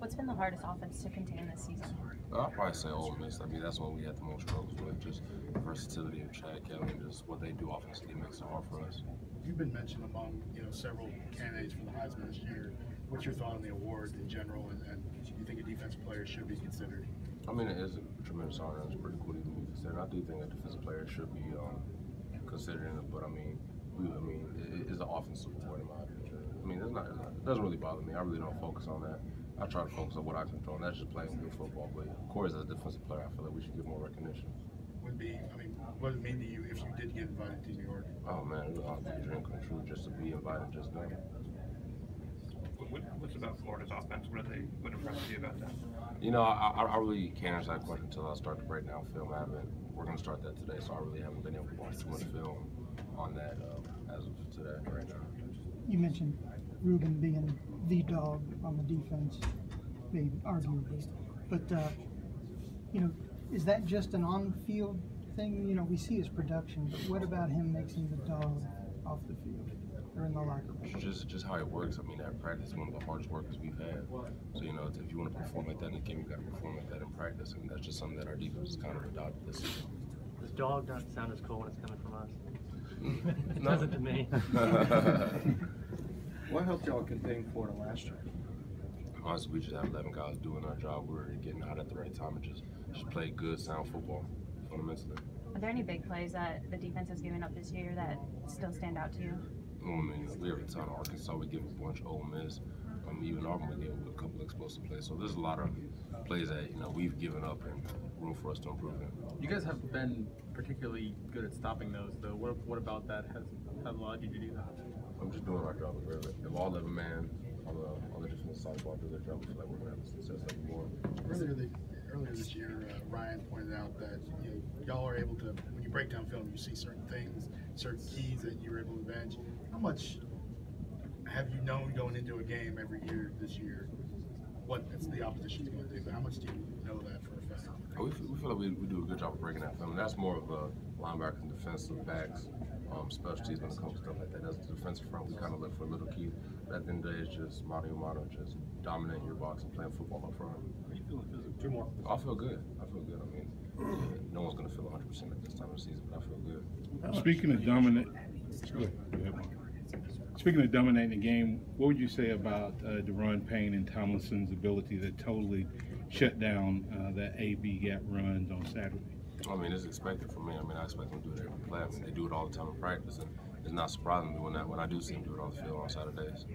What's been the hardest offense to contain this season? I'll probably say Ole Miss. I mean, that's when we had the most struggles with, just versatility of Chad Kelly and just what they do offensively makes it hard for us. You've been mentioned among several candidates for the Heisman this year. What's your thought on the award in general, and do you think a defensive player should be considered? I mean, it is a tremendous honor. It's pretty cool to be considered. I do think a defensive player should be considered in it, but I mean, it is an offensive award in my opinion. I mean, it doesn't really bother me. I really don't focus on that. I try to focus on what I control, and that's just playing good football. But of course, as a defensive player, I feel like we should get more recognition. What would it mean to you if you did get invited to New York? Oh man, it would be a dream come true just to be invited, just done. What's about Florida's offense? What impresses you about that? I really can't answer that question until I start to break down film. We're going to start that today, so I really haven't been able to watch too much film on that as of today, right now. You mentioned Ruben being the dog on the defense, maybe arguably, but is that just an on-field thing? We see his production, but what about him makes him the dog off the field or in the locker room? Just how it works. I mean, at practice, one of the hardest workers we've had. So if you want to perform like that in the game, you got to perform like that in practice, and that's just something that our defense has kind of adopted this season. Does dog not sound as cool when it's coming from us? It No. doesn't to me. What helped y'all contain Florida last year? Honestly, we just had 11 guys doing our job. We were getting out at the right time and just play good, sound football, fundamentally. Are there any big plays that the defense has given up this year that still stand out to you? I mean, we have a ton of Arkansas. We give a bunch. Ole Miss, even Auburn, we gave a couple of explosive plays. So there's a lot of plays that we've given up and room for us to improve in. You guys have been particularly good at stopping those, though. What about that has allowed you to do that? I'm just doing our job. If all 11 men on the defensive side of the ball do their job, we feel like we're going to have success like more. Earlier this year, Ryan pointed out that y'all are able to, when you break down film, you see certain things, certain keys that you were able to advantage. How much have you known going into a game every year this year what the opposition's going to do? But how much do you know that for a fact? We feel like we do a good job of breaking that film. And that's more of a linebacker and defensive backs, specialties when it comes to stuff like that. As the defensive front, we kind of look for little keys. But at the end of the day, it's just mano a mano, just dominating your box and playing football up front. How do you feel physically? 2 more. I feel good. I mean, no one's going to feel 100% at this time of the season, but I feel good. Speaking of dominating the game, what would you say about Deron Payne and Tomlinson's ability to totally shut down that AB gap runs on Saturday? I mean, it's expected from me. I mean, I expect them to do it every play. I mean, they do it all the time in practice, and it's not surprising me when I do see them do it on the field on Saturdays.